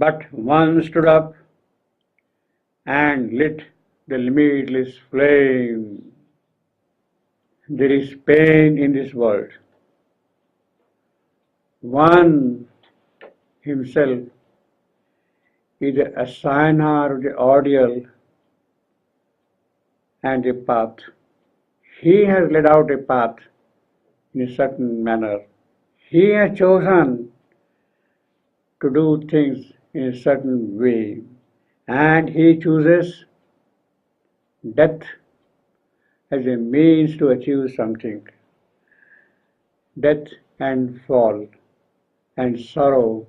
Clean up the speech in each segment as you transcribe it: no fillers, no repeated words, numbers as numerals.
But one stood up and lit the limitless flame. There is pain in this world. One himself is the assigner of the ordeal and a path. He has laid out a path in a certain manner. He has chosen to do things in a certain way, and he chooses death as a means to achieve something. Death and fall and sorrow,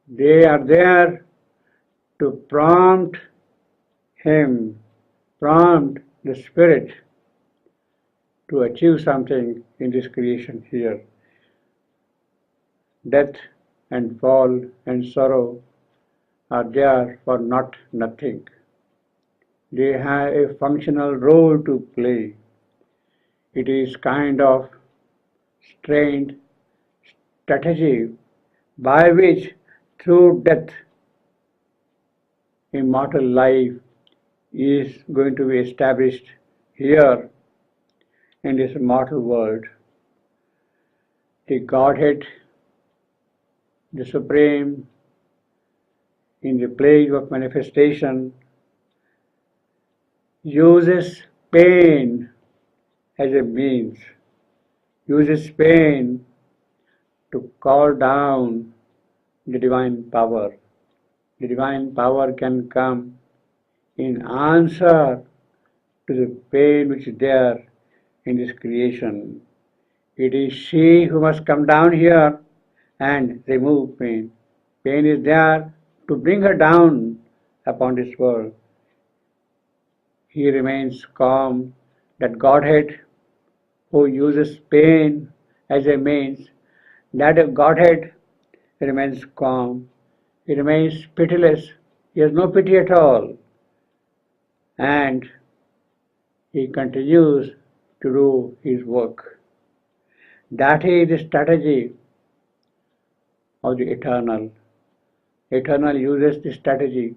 they are there to prompt him, prompt the spirit to achieve something in this creation here. Death and fall and sorrow are there for not nothing. They have a functional role to play. It is kind of strained strategy by which through death immortal life is going to be established here in this mortal world. The Godhead, the Supreme, in the place of manifestation, uses pain as a means, uses pain to call down the divine power. The divine power can come in answer to the pain which is there in this creation. It is she who must come down here and remove pain. Pain is there to bring her down upon this world. He remains calm, that Godhead who uses pain as a means, that Godhead remains calm. He remains pitiless. He has no pity at all. And he continues to do his work. That is the strategy of the eternal. Eternal uses the strategy.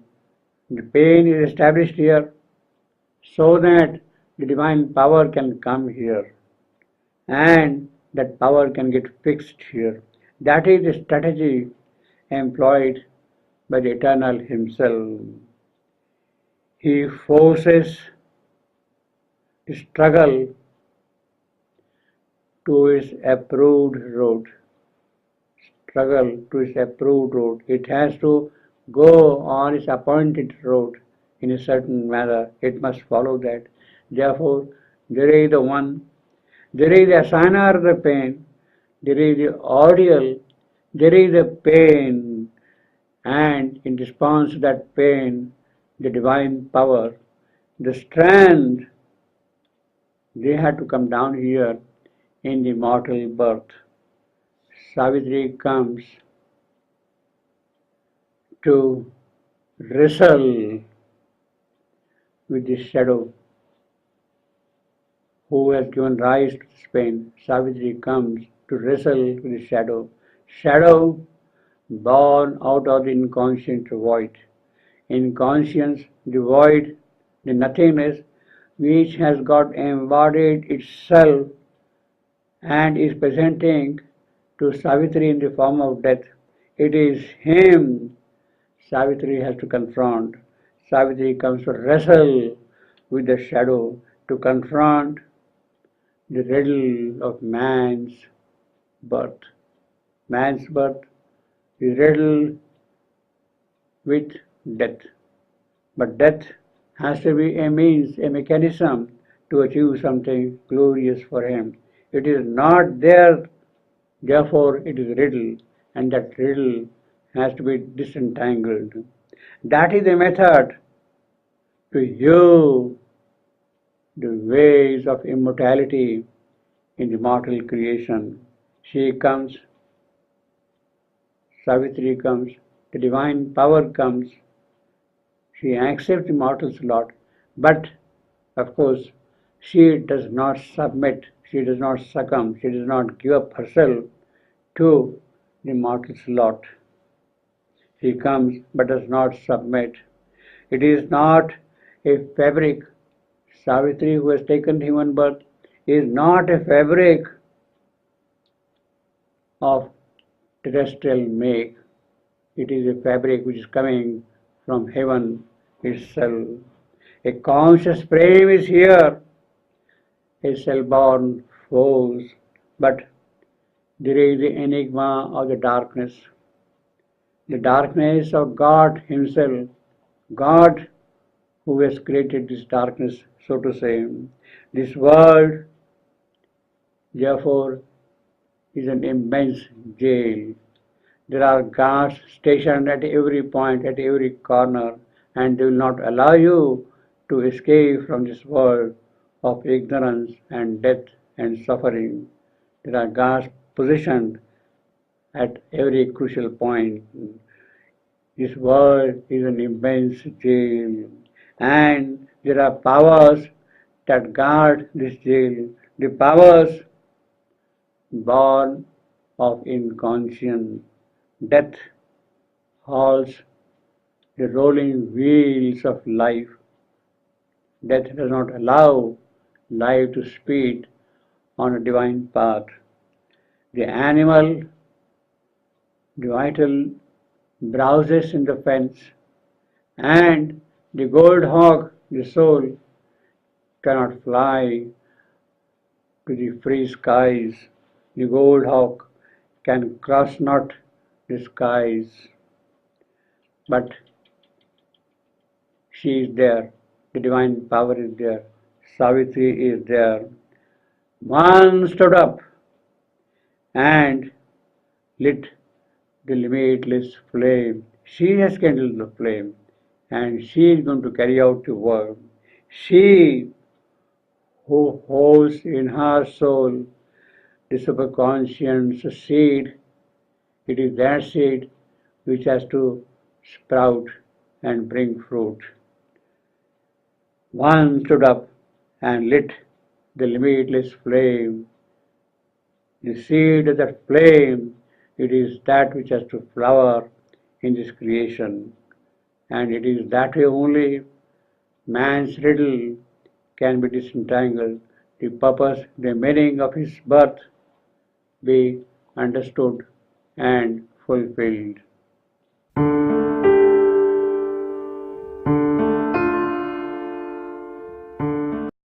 The pain is established here so that the divine power can come here and that power can get fixed here. That is the strategy employed by the eternal himself. He forces the struggle to its approved road. Struggle to its approved road. It has to go on its appointed road in a certain manner. It must follow that. Therefore, there is the one, there is the assigner of the pain, there is the ordeal, there is the pain, and in response to that pain, the divine power, the strength, they had to come down here in the mortal birth. Savitri comes to wrestle with the shadow who has given rise to this pain. Savitri comes to wrestle with the shadow. Shadow born out of the inconscient void. Inconscience, the void, the nothingness, which has got embodied itself and is presenting to Savitri in the form of death. It is him Savitri has to confront. Savitri comes to wrestle with the shadow, to confront the riddle of man's birth. Man's birth is riddled with death. But death has to be a means, a mechanism to achieve something glorious for him. It is not there, therefore it is riddle, and that riddle has to be disentangled. That is the method to hew the ways of immortality in the mortal creation. She comes, Savitri comes, the divine power comes, she accepts the mortal's lot, but of course she does not submit, she does not succumb, she does not give up herself to the mortal's lot. He comes but does not submit. It is not a fabric. Savitri, who has taken human birth, is not a fabric of terrestrial make. It is a fabric which is coming from heaven itself. A conscious frame is here, a cell-born force, but there is the enigma of the darkness of God Himself, God who has created this darkness, so to say. This world, therefore, is an immense jail. There are guards stationed at every point, at every corner, and they will not allow you to escape from this world of ignorance and death and suffering. There are guards positioned at every crucial point. This world is an immense jail, and there are powers that guard this jail. The powers born of inconscience. Death halts the rolling wheels of life. Death does not allow life to speed on a divine path. The animal, the vital, browses in the fence, and the gold hawk, the soul, cannot fly to the free skies. The gold hawk can cross not the skies, but she is there. The divine power is there. Savitri is there. One stood up and lit the limitless flame. She has kindled the flame, and she is going to carry out the work. She who holds in her soul the superconscious seed, it is that seed which has to sprout and bring fruit. One stood up and lit the limitless flame. The seed of that flame, it is that which has to flower in this creation. And it is that way only man's riddle can be disentangled, the purpose, the meaning of his birth be understood and fulfilled.